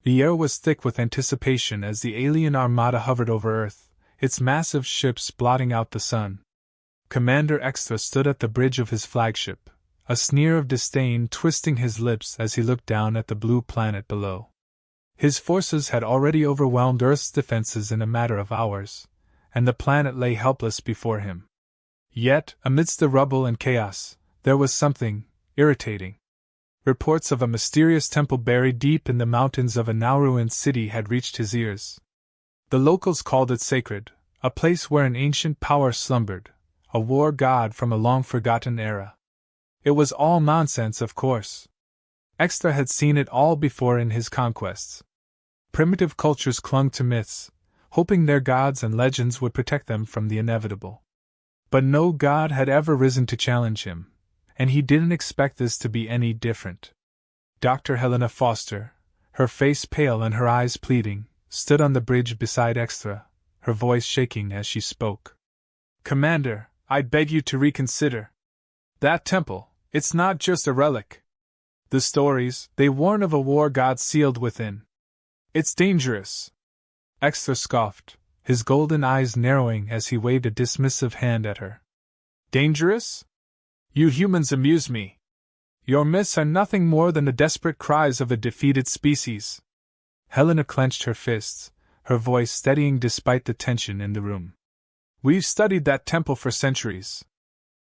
The air was thick with anticipation as the alien armada hovered over Earth, its massive ships blotting out the sun. Commander Extra stood at the bridge of his flagship, a sneer of disdain twisting his lips as he looked down at the blue planet below. His forces had already overwhelmed Earth's defenses in a matter of hours, and the planet lay helpless before him. Yet, amidst the rubble and chaos, there was something irritating. Reports of a mysterious temple buried deep in the mountains of a now-ruined city had reached his ears. The locals called it sacred, a place where an ancient power slumbered, a war god from a long-forgotten era. It was all nonsense, of course. Extra had seen it all before in his conquests. Primitive cultures clung to myths, hoping their gods and legends would protect them from the inevitable. But no god had ever risen to challenge him, and he didn't expect this to be any different. Dr. Helena Foster, her face pale and her eyes pleading, stood on the bridge beside Extra, her voice shaking as she spoke. "Commander, I beg you to reconsider. That temple, it's not just a relic. The stories, they warn of a war god sealed within. It's dangerous." Extra scoffed, his golden eyes narrowing as he waved a dismissive hand at her. "Dangerous? You humans amuse me. Your myths are nothing more than the desperate cries of a defeated species." Helena clenched her fists, her voice steadying despite the tension in the room. "We've studied that temple for centuries.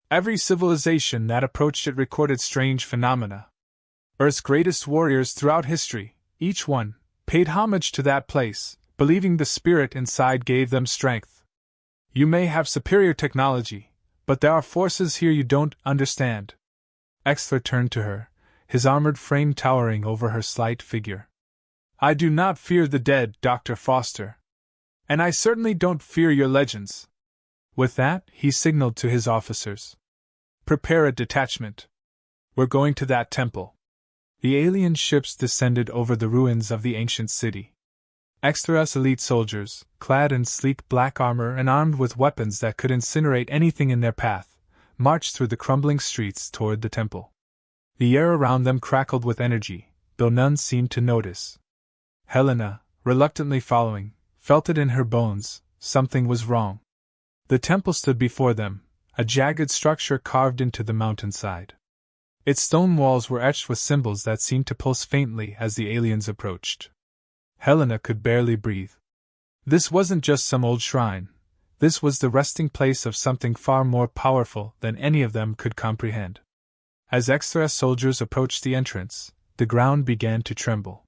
Every civilization that approached it recorded strange phenomena. Earth's greatest warriors throughout history, each one, paid homage to that place, believing the spirit inside gave them strength. You may have superior technology, but there are forces here you don't understand." Extra turned to her, his armored frame towering over her slight figure. "I do not fear the dead, Dr. Foster. And I certainly don't fear your legends." With that, he signaled to his officers. "Prepare a detachment. We're going to that temple." The alien ships descended over the ruins of the ancient city. Extra's elite soldiers, clad in sleek black armor and armed with weapons that could incinerate anything in their path, marched through the crumbling streets toward the temple. The air around them crackled with energy, though none seemed to notice. Helena, reluctantly following, felt it in her bones, something was wrong. The temple stood before them, a jagged structure carved into the mountainside. Its stone walls were etched with symbols that seemed to pulse faintly as the aliens approached. Helena could barely breathe. This wasn't just some old shrine. This was the resting place of something far more powerful than any of them could comprehend. As Extra's soldiers approached the entrance, the ground began to tremble.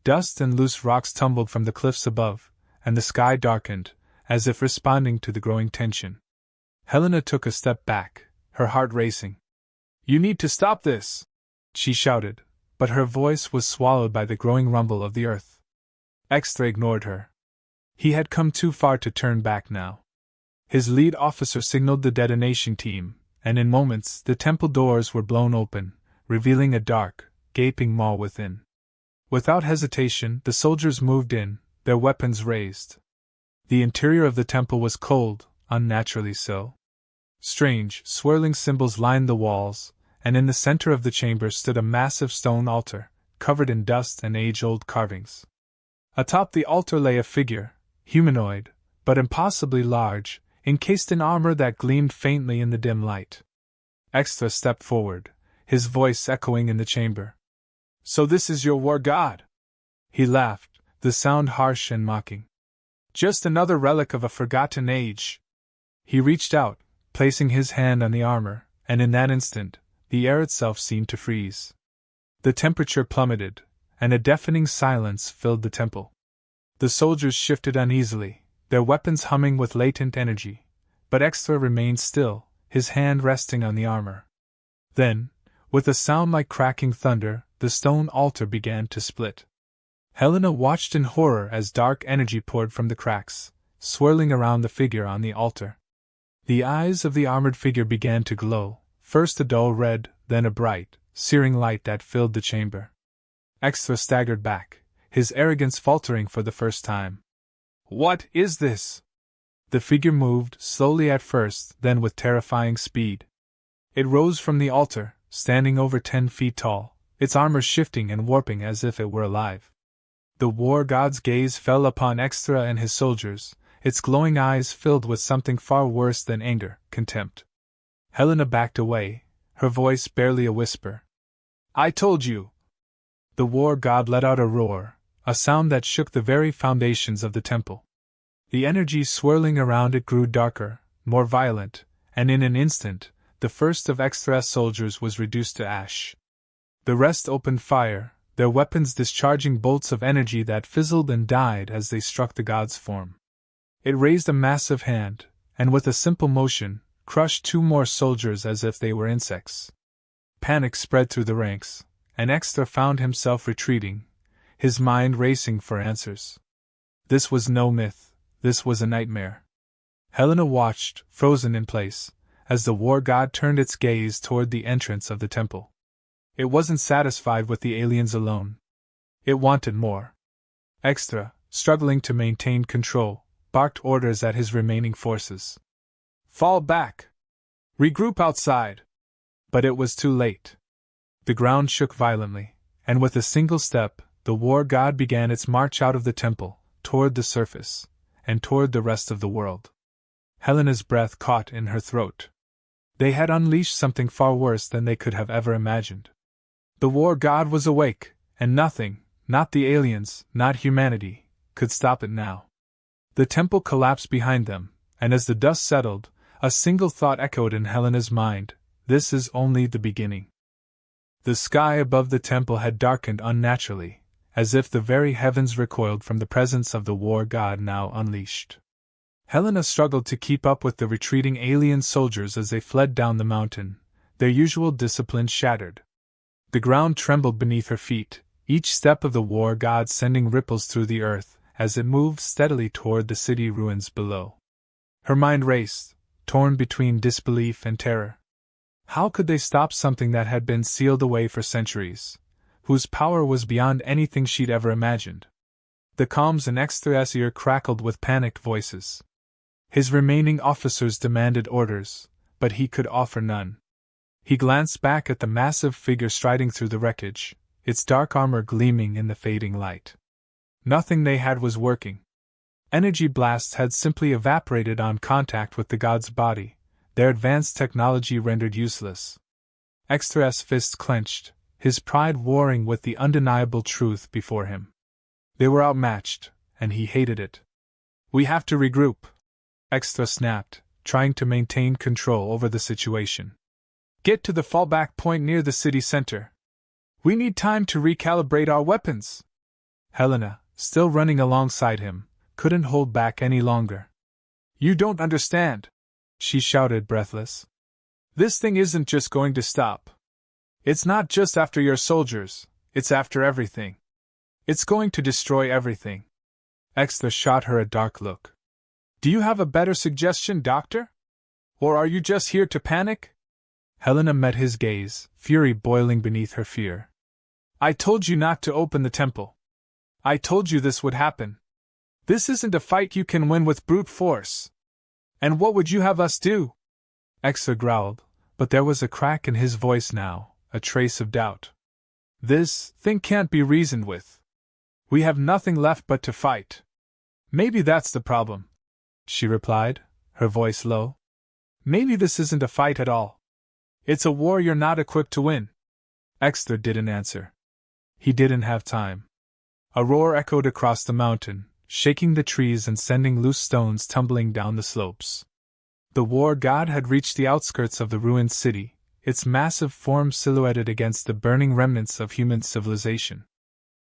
Dust and loose rocks tumbled from the cliffs above, and the sky darkened, as if responding to the growing tension. Helena took a step back, her heart racing. "You need to stop this!" she shouted, but her voice was swallowed by the growing rumble of the earth. Extra ignored her. He had come too far to turn back now. His lead officer signaled the detonation team, and in moments the temple doors were blown open, revealing a dark, gaping maw within. Without hesitation, the soldiers moved in, their weapons raised. The interior of the temple was cold, unnaturally so. Strange, swirling symbols lined the walls, and in the center of the chamber stood a massive stone altar, covered in dust and age-old carvings. Atop the altar lay a figure, humanoid, but impossibly large, encased in armor that gleamed faintly in the dim light. Extra stepped forward, his voice echoing in the chamber. "So this is your war god?" He laughed, the sound harsh and mocking. "Just another relic of a forgotten age." He reached out, placing his hand on the armor, and in that instant, the air itself seemed to freeze. The temperature plummeted, and a deafening silence filled the temple. The soldiers shifted uneasily, their weapons humming with latent energy, but Extra remained still, his hand resting on the armor. Then, with a sound like cracking thunder, the stone altar began to split. Helena watched in horror as dark energy poured from the cracks, swirling around the figure on the altar. The eyes of the armored figure began to glow, first a dull red, then a bright, searing light that filled the chamber. Extra staggered back, his arrogance faltering for the first time. "What is this?" The figure moved, slowly at first, then with terrifying speed. It rose from the altar, standing over 10 feet tall, its armor shifting and warping as if it were alive. The war god's gaze fell upon Extra and his soldiers, its glowing eyes filled with something far worse than anger, contempt. Helena backed away, her voice barely a whisper. I told you! The war god let out a roar, a sound that shook the very foundations of the temple. The energy swirling around it grew darker, more violent, and in an instant, the first of Extra's soldiers was reduced to ash. The rest opened fire, their weapons discharging bolts of energy that fizzled and died as they struck the god's form. It raised a massive hand, and with a simple motion, crushed 2 more soldiers as if they were insects. Panic spread through the ranks, and Extra found himself retreating, his mind racing for answers. This was no myth, this was a nightmare. Helena watched, frozen in place, as the war god turned its gaze toward the entrance of the temple. It wasn't satisfied with the aliens alone. It wanted more. Extra, struggling to maintain control, barked orders at his remaining forces. Fall back! Regroup outside! But it was too late. The ground shook violently, and with a single step, the war god began its march out of the temple, toward the surface, and toward the rest of the world. Helena's breath caught in her throat. They had unleashed something far worse than they could have ever imagined. The war god was awake, and nothing, not the aliens, not humanity, could stop it now. The temple collapsed behind them, and as the dust settled, a single thought echoed in Helena's mind: this is only the beginning. The sky above the temple had darkened unnaturally, as if the very heavens recoiled from the presence of the war god now unleashed. Helena struggled to keep up with the retreating alien soldiers as they fled down the mountain, their usual discipline shattered. The ground trembled beneath her feet, each step of the war god sending ripples through the earth as it moved steadily toward the city ruins below. Her mind raced, torn between disbelief and terror. How could they stop something that had been sealed away for centuries, whose power was beyond anything she'd ever imagined? The comms in Extra's ear crackled with panicked voices. His remaining officers demanded orders, but he could offer none. He glanced back at the massive figure striding through the wreckage, its dark armor gleaming in the fading light. Nothing they had was working. Energy blasts had simply evaporated on contact with the god's body, their advanced technology rendered useless. Extra's fists clenched, his pride warring with the undeniable truth before him. They were outmatched, and he hated it. We have to regroup, Extra snapped, trying to maintain control over the situation. Get to the fallback point near the city center. We need time to recalibrate our weapons. Helena, still running alongside him, couldn't hold back any longer. You don't understand, she shouted, breathless. This thing isn't just going to stop. It's not just after your soldiers, it's after everything. It's going to destroy everything. Extra shot her a dark look. Do you have a better suggestion, Doctor? Or are you just here to panic? Helena met his gaze, fury boiling beneath her fear. I told you not to open the temple. I told you this would happen. This isn't a fight you can win with brute force. And what would you have us do? Extra growled, but there was a crack in his voice now, a trace of doubt. This thing can't be reasoned with. We have nothing left but to fight. Maybe that's the problem, she replied, her voice low. Maybe this isn't a fight at all. It's a war you're not equipped to win. Extra didn't answer. He didn't have time. A roar echoed across the mountain, shaking the trees and sending loose stones tumbling down the slopes. The war god had reached the outskirts of the ruined city, its massive form silhouetted against the burning remnants of human civilization.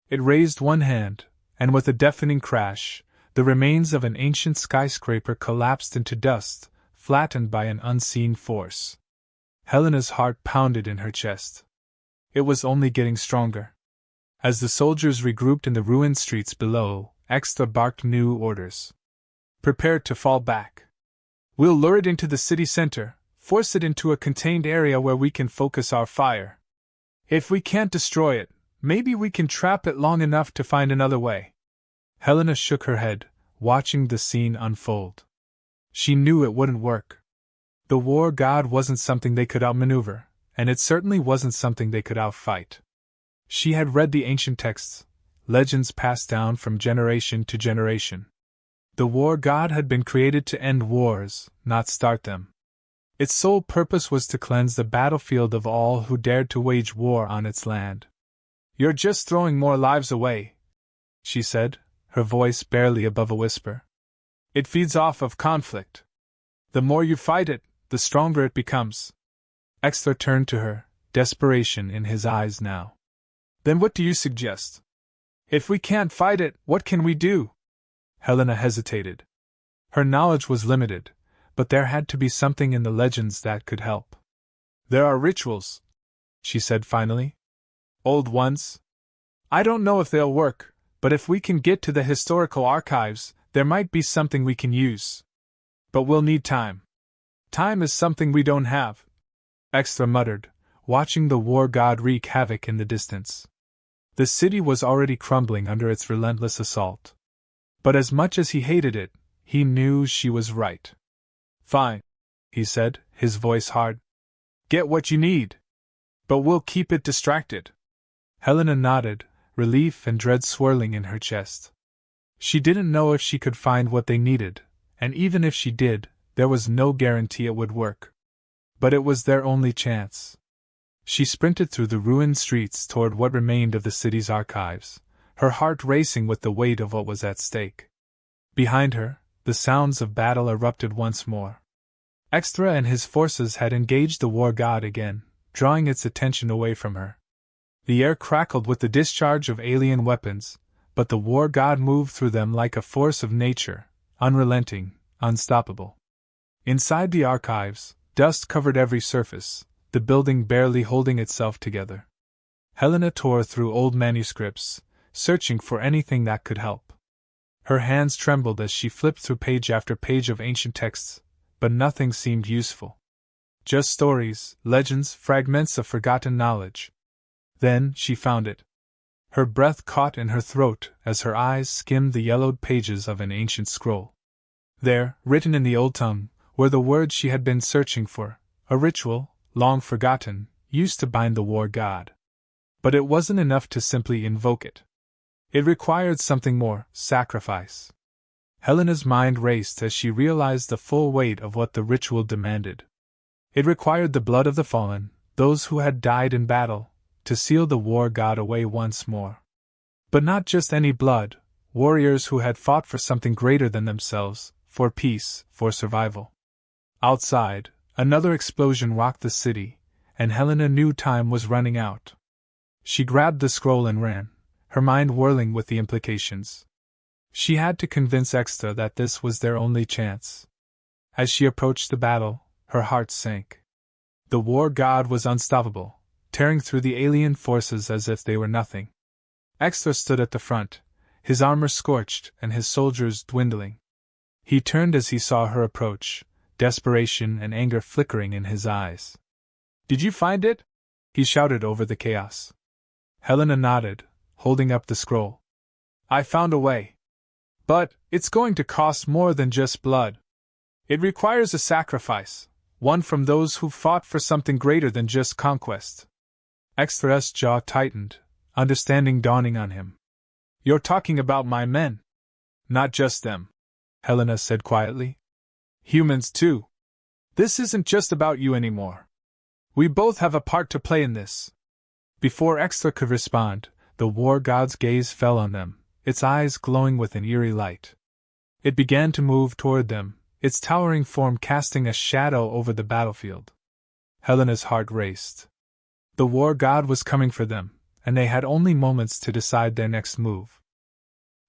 It raised one hand, and with a deafening crash, the remains of an ancient skyscraper collapsed into dust, flattened by an unseen force. Helena's heart pounded in her chest. It was only getting stronger. As the soldiers regrouped in the ruined streets below, Extra barked new orders. Prepare to fall back. We'll lure it into the city center, force it into a contained area where we can focus our fire. If we can't destroy it, maybe we can trap it long enough to find another way. Helena shook her head, watching the scene unfold. She knew it wouldn't work. The war god wasn't something they could outmaneuver, and it certainly wasn't something they could outfight. She had read the ancient texts, legends passed down from generation to generation. The war god had been created to end wars, not start them. Its sole purpose was to cleanse the battlefield of all who dared to wage war on its land. "You're just throwing more lives away," she said, her voice barely above a whisper. "It feeds off of conflict. The more you fight it, the stronger it becomes." Extra turned to her, desperation in his eyes now. "Then what do you suggest? If we can't fight it, what can we do?" Helena hesitated. Her knowledge was limited, but there had to be something in the legends that could help. "There are rituals," she said finally. "Old ones. I don't know if they'll work, but if we can get to the historical archives, there might be something we can use. But we'll need time. Time is something we don't have," Extra muttered, watching the war god wreak havoc in the distance. The city was already crumbling under its relentless assault. But as much as he hated it, he knew she was right. "Fine," he said, his voice hard. "Get what you need. But we'll keep it distracted." Helena nodded, relief and dread swirling in her chest. She didn't know if she could find what they needed, and even if she did, there was no guarantee it would work. But it was their only chance. She sprinted through the ruined streets toward what remained of the city's archives, her heart racing with the weight of what was at stake. Behind her, the sounds of battle erupted once more. Extra and his forces had engaged the war god again, drawing its attention away from her. The air crackled with the discharge of alien weapons, but the war god moved through them like a force of nature, unrelenting, unstoppable. Inside the archives, dust covered every surface, the building barely holding itself together. Helena tore through old manuscripts, searching for anything that could help. Her hands trembled as she flipped through page after page of ancient texts, but nothing seemed useful. Just stories, legends, fragments of forgotten knowledge. Then she found it. Her breath caught in her throat as her eyes skimmed the yellowed pages of an ancient scroll. There, written in the old tongue, were the words she had been searching for, a ritual, long forgotten, used to bind the war god. But it wasn't enough to simply invoke it. It required something more, sacrifice. Helena's mind raced as she realized the full weight of what the ritual demanded. It required the blood of the fallen, those who had died in battle, to seal the war god away once more. But not just any blood, warriors who had fought for something greater than themselves, for peace, for survival. Outside, another explosion rocked the city, and Helena knew time was running out. She grabbed the scroll and ran, her mind whirling with the implications. She had to convince Extra that this was their only chance. As she approached the battle, her heart sank. The war god was unstoppable, tearing through the alien forces as if they were nothing. Extra stood at the front, his armor scorched and his soldiers dwindling. He turned as he saw her approach, desperation and anger flickering in his eyes. "Did you find it?" he shouted over the chaos. Helena nodded, holding up the scroll. "I found a way. But it's going to cost more than just blood. It requires a sacrifice, one from those who fought for something greater than just conquest." Extra's jaw tightened, understanding dawning on him. "You're talking about my men." "Not just them," Helena said quietly. "Humans too. This isn't just about you anymore. We both have a part to play in this." Before Extra could respond, the war god's gaze fell on them, its eyes glowing with an eerie light. It began to move toward them, its towering form casting a shadow over the battlefield. Helena's heart raced. The war god was coming for them, and they had only moments to decide their next move.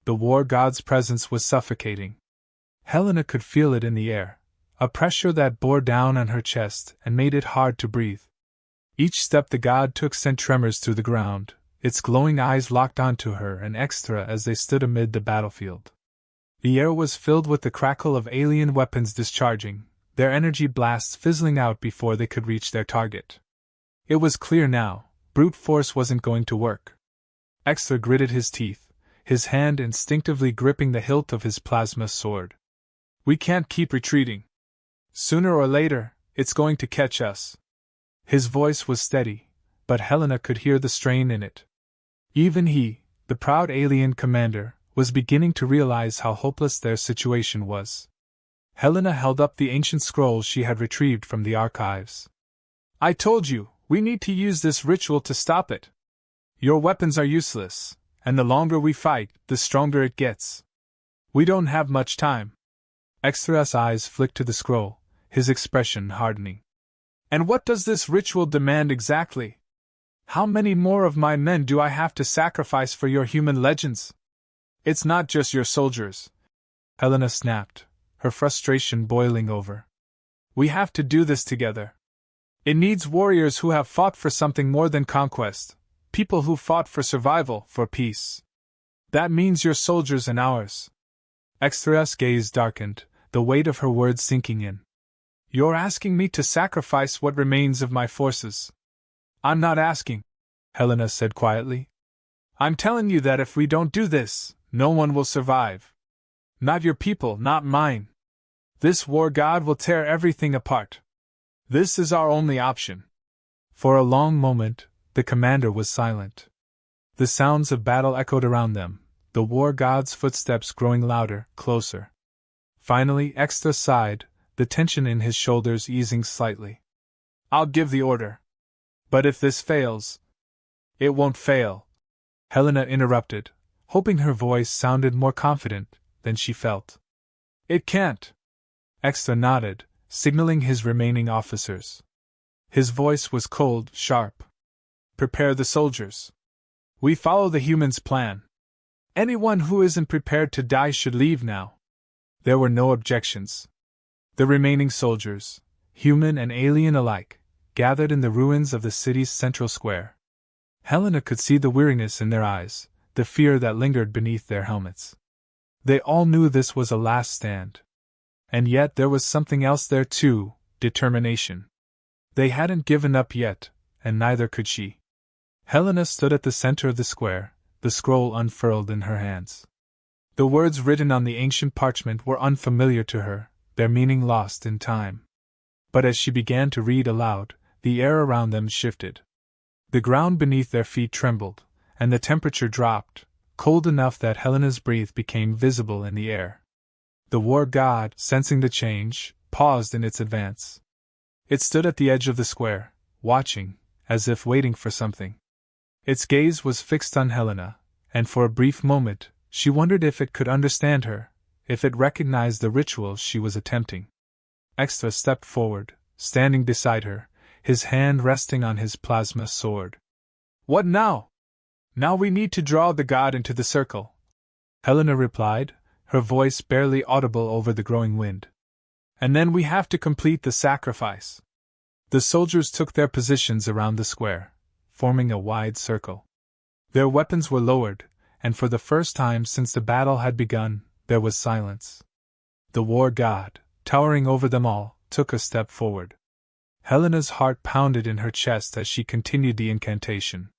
The war god's presence was suffocating. Helena could feel it in the air, a pressure that bore down on her chest and made it hard to breathe. Each step the god took sent tremors through the ground, its glowing eyes locked onto her and Extra as they stood amid the battlefield. The air was filled with the crackle of alien weapons discharging, their energy blasts fizzling out before they could reach their target. It was clear now, brute force wasn't going to work. Extra gritted his teeth, his hand instinctively gripping the hilt of his plasma sword. "We can't keep retreating. Sooner or later, it's going to catch us." His voice was steady, but Helena could hear the strain in it. Even he, The proud alien commander was beginning to realize how hopeless their situation was. Helena held up the ancient scrolls she had retrieved from the archives. I told you, we need to use this ritual to stop it. Your weapons are useless, and the longer we fight, the stronger it gets. We don't have much time. Extra's eyes flicked to the scroll, his expression hardening. And what does this ritual demand exactly? How many more of my men do I have to sacrifice for your human legends? It's not just your soldiers. Helena snapped, her frustration boiling over. We have to do this together. It needs warriors who have fought for something more than conquest, people who fought for survival, for peace. That means your soldiers and ours. Extra's gaze darkened, the weight of her words sinking in. You're asking me to sacrifice what remains of my forces. I'm not asking, Helena said quietly. I'm telling you that if we don't do this, no one will survive. Not your people, not mine. This war god will tear everything apart. This is our only option. For a long moment, the commander was silent. The sounds of battle echoed around them, the war god's footsteps growing louder, closer. Finally, Extra sighed, the tension in his shoulders easing slightly. I'll give the order. But if this fails... It won't fail, Helena interrupted, hoping her voice sounded more confident than she felt. It can't. Extra nodded, signaling his remaining officers. His voice was cold, sharp. Prepare the soldiers. We follow the humans' plan. Anyone who isn't prepared to die should leave now. There were no objections. The remaining soldiers, human and alien alike, gathered in the ruins of the city's central square. Helena could see the weariness in their eyes, the fear that lingered beneath their helmets. They all knew this was a last stand. And yet there was something else there too, determination. They hadn't given up yet, and neither could she. Helena stood at the center of the square, the scroll unfurled in her hands. The words written on the ancient parchment were unfamiliar to her, their meaning lost in time. But as she began to read aloud, the air around them shifted. The ground beneath their feet trembled, and the temperature dropped, cold enough that Helena's breath became visible in the air. The war god, sensing the change, paused in its advance. It stood at the edge of the square, watching, as if waiting for something. Its gaze was fixed on Helena, and for a brief moment, she wondered if it could understand her, if it recognized the ritual she was attempting. Extra stepped forward, standing beside her, his hand resting on his plasma sword. What now? Now we need to draw the god into the circle, Helena replied, her voice barely audible over the growing wind. And then we have to complete the sacrifice. The soldiers took their positions around the square, forming a wide circle. Their weapons were lowered, and for the first time since the battle had begun, there was silence. The war god, towering over them all, took a step forward. Helena's heart pounded in her chest as she continued the incantation.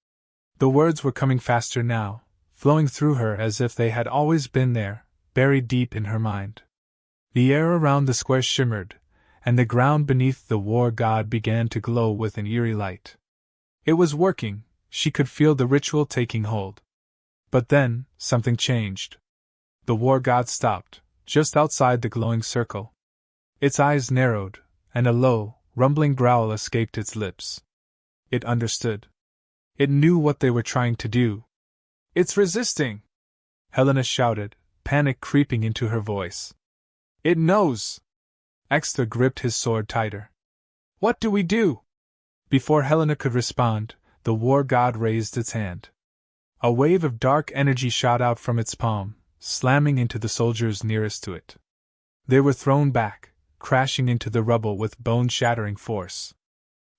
The words were coming faster now, flowing through her as if they had always been there, buried deep in her mind. The air around the square shimmered, and the ground beneath the war god began to glow with an eerie light. It was working, she could feel the ritual taking hold. But then, something changed. The war god stopped, just outside the glowing circle. Its eyes narrowed, and a low, rumbling growl escaped its lips. It understood. It knew what they were trying to do. It's resisting! Helena shouted, panic creeping into her voice. It knows! Extra gripped his sword tighter. What do we do? Before Helena could respond, the war god raised its hand. A wave of dark energy shot out from its palm, slamming into the soldiers nearest to it. They were thrown back, crashing into the rubble with bone-shattering force.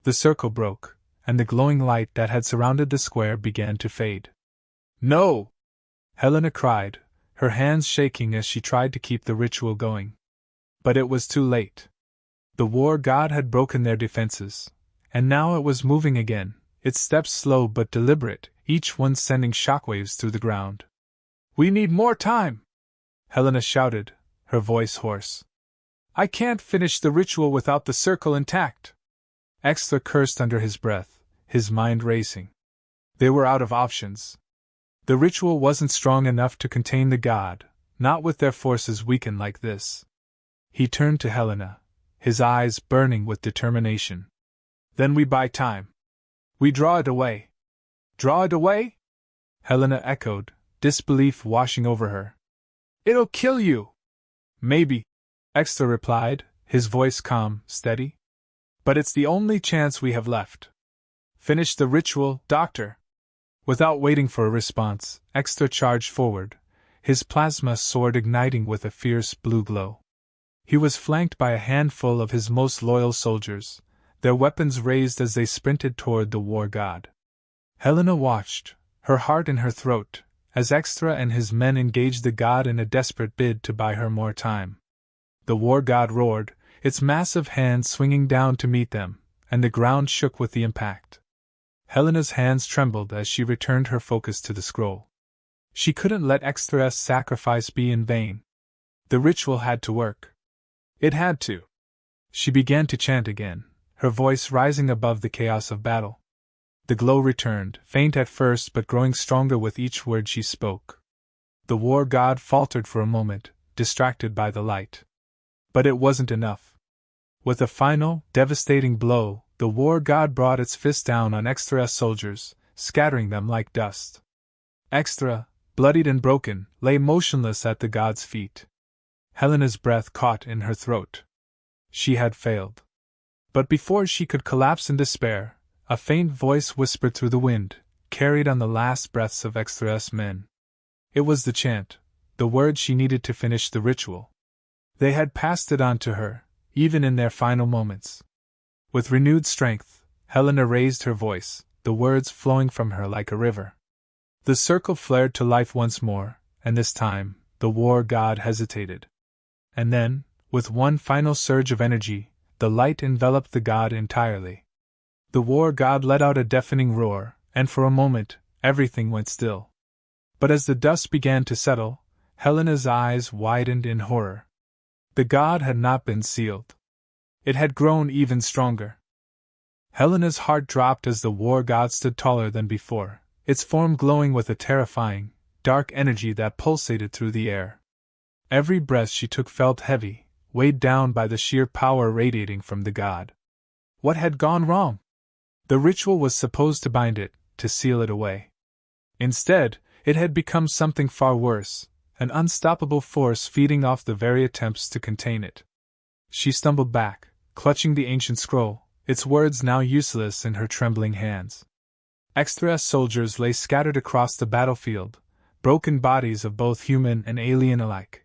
The circle broke, and the glowing light that had surrounded the square began to fade. No! Helena cried, her hands shaking as she tried to keep the ritual going. But it was too late. The war god had broken their defenses, and now it was moving again, its steps slow but deliberate, each one sending shockwaves through the ground. We need more time! Helena shouted, her voice hoarse. I can't finish the ritual without the circle intact. Extra cursed under his breath, his mind racing. They were out of options. The ritual wasn't strong enough to contain the god, not with their forces weakened like this. He turned to Helena, his eyes burning with determination. Then we buy time. We draw it away. Draw it away? Helena echoed, disbelief washing over her. It'll kill you! Maybe, Extra replied, his voice calm, steady. But it's the only chance we have left. Finish the ritual, Doctor. Without waiting for a response, Extra charged forward, his plasma sword igniting with a fierce blue glow. He was flanked by a handful of his most loyal soldiers, their weapons raised as they sprinted toward the war god. Helena watched, her heart in her throat, as Extra and his men engaged the god in a desperate bid to buy her more time. The war god roared, its massive hands swinging down to meet them, and the ground shook with the impact. Helena's hands trembled as she returned her focus to the scroll. She couldn't let Extra's sacrifice be in vain. The ritual had to work. It had to. She began to chant again, her voice rising above the chaos of battle. The glow returned, faint at first but growing stronger with each word she spoke. The war god faltered for a moment, distracted by the light. But it wasn't enough. With a final, devastating blow, the war god brought its fist down on Extra's soldiers, scattering them like dust. Extra, bloodied and broken, lay motionless at the god's feet. Helena's breath caught in her throat. She had failed. But before she could collapse in despair, a faint voice whispered through the wind, carried on the last breaths of Extra's men. It was the chant, the word she needed to finish the ritual. They had passed it on to her, even in their final moments. With renewed strength, Helena raised her voice, the words flowing from her like a river. The circle flared to life once more, and this time, the war god hesitated. And then, with one final surge of energy, the light enveloped the god entirely. The war god let out a deafening roar, and for a moment, everything went still. But as the dust began to settle, Helena's eyes widened in horror. The god had not been sealed. It had grown even stronger. Helena's heart dropped as the war god stood taller than before, its form glowing with a terrifying, dark energy that pulsated through the air. Every breath she took felt heavy, weighed down by the sheer power radiating from the god. What had gone wrong? The ritual was supposed to bind it, to seal it away. Instead, it had become something far worse, an unstoppable force feeding off the very attempts to contain it. She stumbled back, clutching the ancient scroll, its words now useless in her trembling hands. Extra's soldiers lay scattered across the battlefield, broken bodies of both human and alien alike.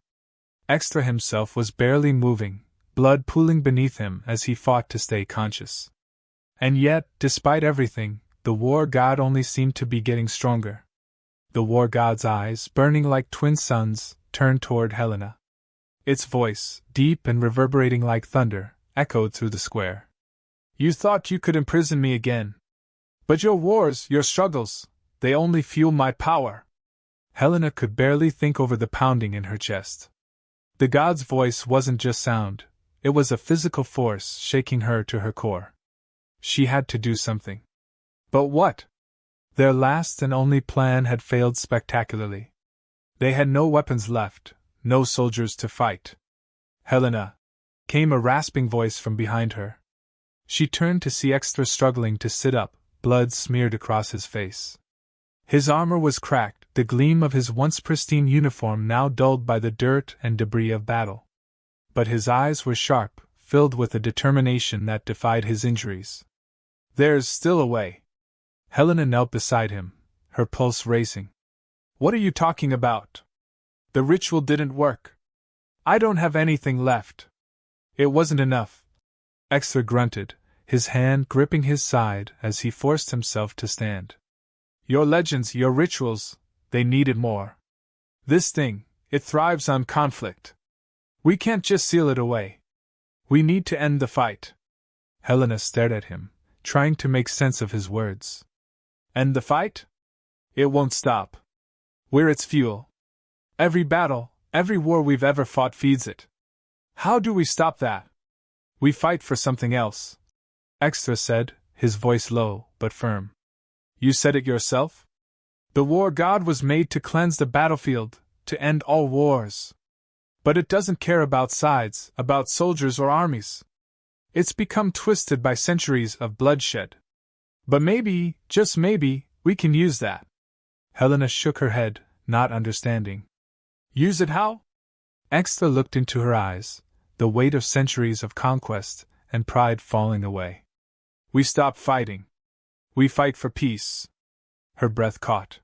Extra himself was barely moving, blood pooling beneath him as he fought to stay conscious. And yet, despite everything, the war god only seemed to be getting stronger. The war god's eyes, burning like twin suns, turned toward Helena. Its voice, deep and reverberating like thunder, echoed through the square. You thought you could imprison me again. But your wars, your struggles, they only fuel my power. Helena could barely think over the pounding in her chest. The god's voice wasn't just sound, it was a physical force shaking her to her core. She had to do something. But what? Their last and only plan had failed spectacularly. They had no weapons left, no soldiers to fight. Helena! Came a rasping voice from behind her. She turned to see Extra struggling to sit up, blood smeared across his face. His armor was cracked, the gleam of his once pristine uniform now dulled by the dirt and debris of battle. But his eyes were sharp, filled with a determination that defied his injuries. There's still a way. Helena knelt beside him, her pulse racing. What are you talking about? The ritual didn't work. I don't have anything left. It wasn't enough. Extra grunted, his hand gripping his side as he forced himself to stand. Your legends, your rituals, they needed more. This thing, it thrives on conflict. We can't just seal it away. We need to end the fight. Helena stared at him, trying to make sense of his words. End the fight? It won't stop. We're its fuel. Every battle, every war we've ever fought feeds it. How do we stop that? We fight for something else. Extra said, his voice low, but firm. You said it yourself? The war god was made to cleanse the battlefield, to end all wars. But it doesn't care about sides, about soldiers or armies. It's become twisted by centuries of bloodshed. But maybe, just maybe, we can use that. Helena shook her head, not understanding. Use it how? Extra looked into her eyes, the weight of centuries of conquest and pride falling away. We stop fighting. We fight for peace. Her breath caught.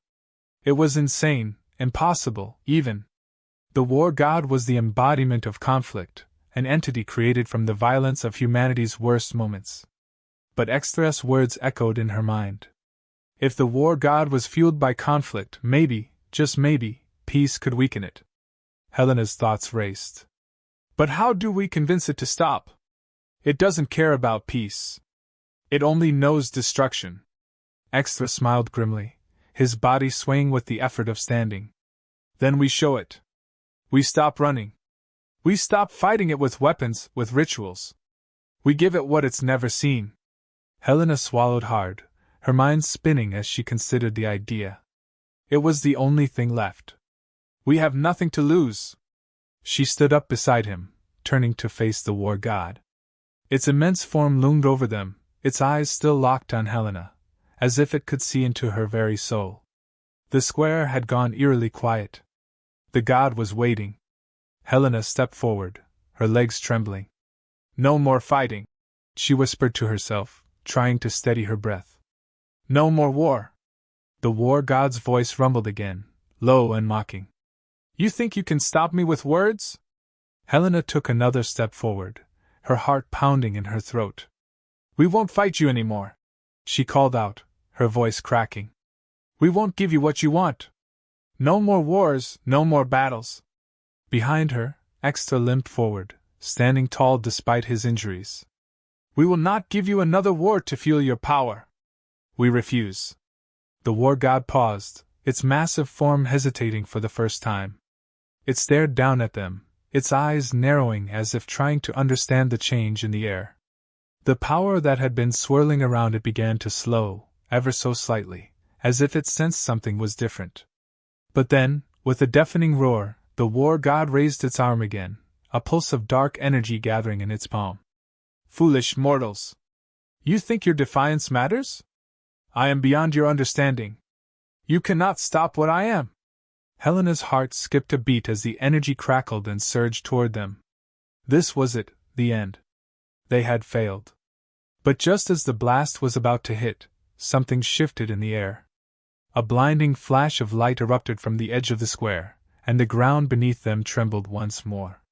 It was insane, impossible, even. The war god was the embodiment of conflict, an entity created from the violence of humanity's worst moments. But Extra's words echoed in her mind. If the war god was fueled by conflict, maybe, just maybe, peace could weaken it. Helena's thoughts raced. But how do we convince it to stop? It doesn't care about peace. It only knows destruction. Extra smiled grimly, his body swaying with the effort of standing. Then we show it. We stop running. We stop fighting it with weapons, with rituals. We give it what it's never seen. Helena swallowed hard, her mind spinning as she considered the idea. It was the only thing left. We have nothing to lose. She stood up beside him, turning to face the war god. Its immense form loomed over them, its eyes still locked on Helena, as if it could see into her very soul. The square had gone eerily quiet. The god was waiting. Helena stepped forward, her legs trembling. No more fighting, she whispered to herself, trying to steady her breath. No more war. The war god's voice rumbled again, low and mocking. You think you can stop me with words? Helena took another step forward, her heart pounding in her throat. We won't fight you anymore, she called out, her voice cracking. We won't give you what you want. No more wars, no more battles. Behind her, Extra limped forward, standing tall despite his injuries. We will not give you another war to fuel your power. We refuse. The war god paused, its massive form hesitating for the first time. It stared down at them, its eyes narrowing as if trying to understand the change in the air. The power that had been swirling around it began to slow, ever so slightly, as if it sensed something was different. But then, with a deafening roar, the war god raised its arm again, a pulse of dark energy gathering in its palm. Foolish mortals! You think your defiance matters? I am beyond your understanding. You cannot stop what I am. Helena's heart skipped a beat as the energy crackled and surged toward them. This was it, the end. They had failed. But just as the blast was about to hit, something shifted in the air. A blinding flash of light erupted from the edge of the square, and the ground beneath them trembled once more.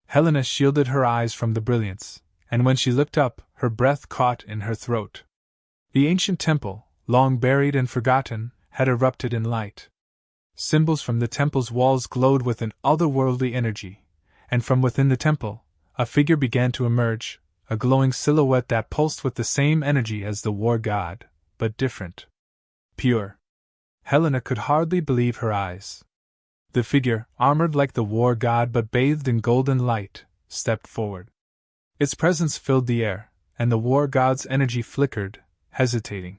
Helena shielded her eyes from the brilliance, and when she looked up, her breath caught in her throat. The ancient temple, long buried and forgotten, had erupted in light. Symbols from the temple's walls glowed with an otherworldly energy, and from within the temple, a figure began to emerge, a glowing silhouette that pulsed with the same energy as the war god, but different. Pure. Helena could hardly believe her eyes. The figure, armored like the war god but bathed in golden light, stepped forward. Its presence filled the air, and the war god's energy flickered, hesitating.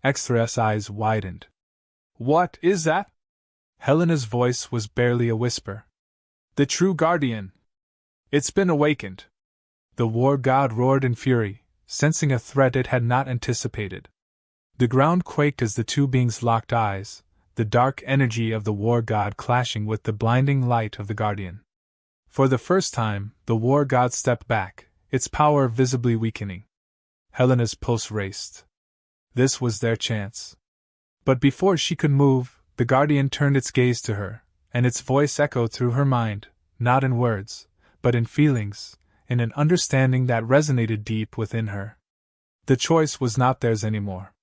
Extra's eyes widened. What is that? Helena's voice was barely a whisper. The true guardian. It's been awakened. The war god roared in fury, sensing a threat it had not anticipated. The ground quaked as the two beings locked eyes, the dark energy of the war god clashing with the blinding light of the guardian. For the first time, the war god stepped back, its power visibly weakening. Helena's pulse raced. This was their chance. But before she could move, the guardian turned its gaze to her, and its voice echoed through her mind, not in words, but in feelings, in an understanding that resonated deep within her. The choice was not theirs anymore.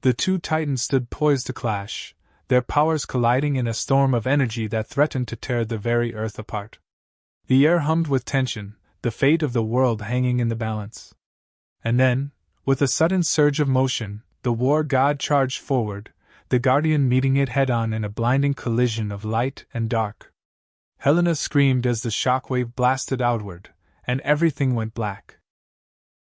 The two titans stood poised to clash, their powers colliding in a storm of energy that threatened to tear the very earth apart. The air hummed with tension, the fate of the world hanging in the balance. And then, with a sudden surge of motion, the war god charged forward, the guardian meeting it head-on in a blinding collision of light and dark. Helena screamed as the shockwave blasted outward, and everything went black.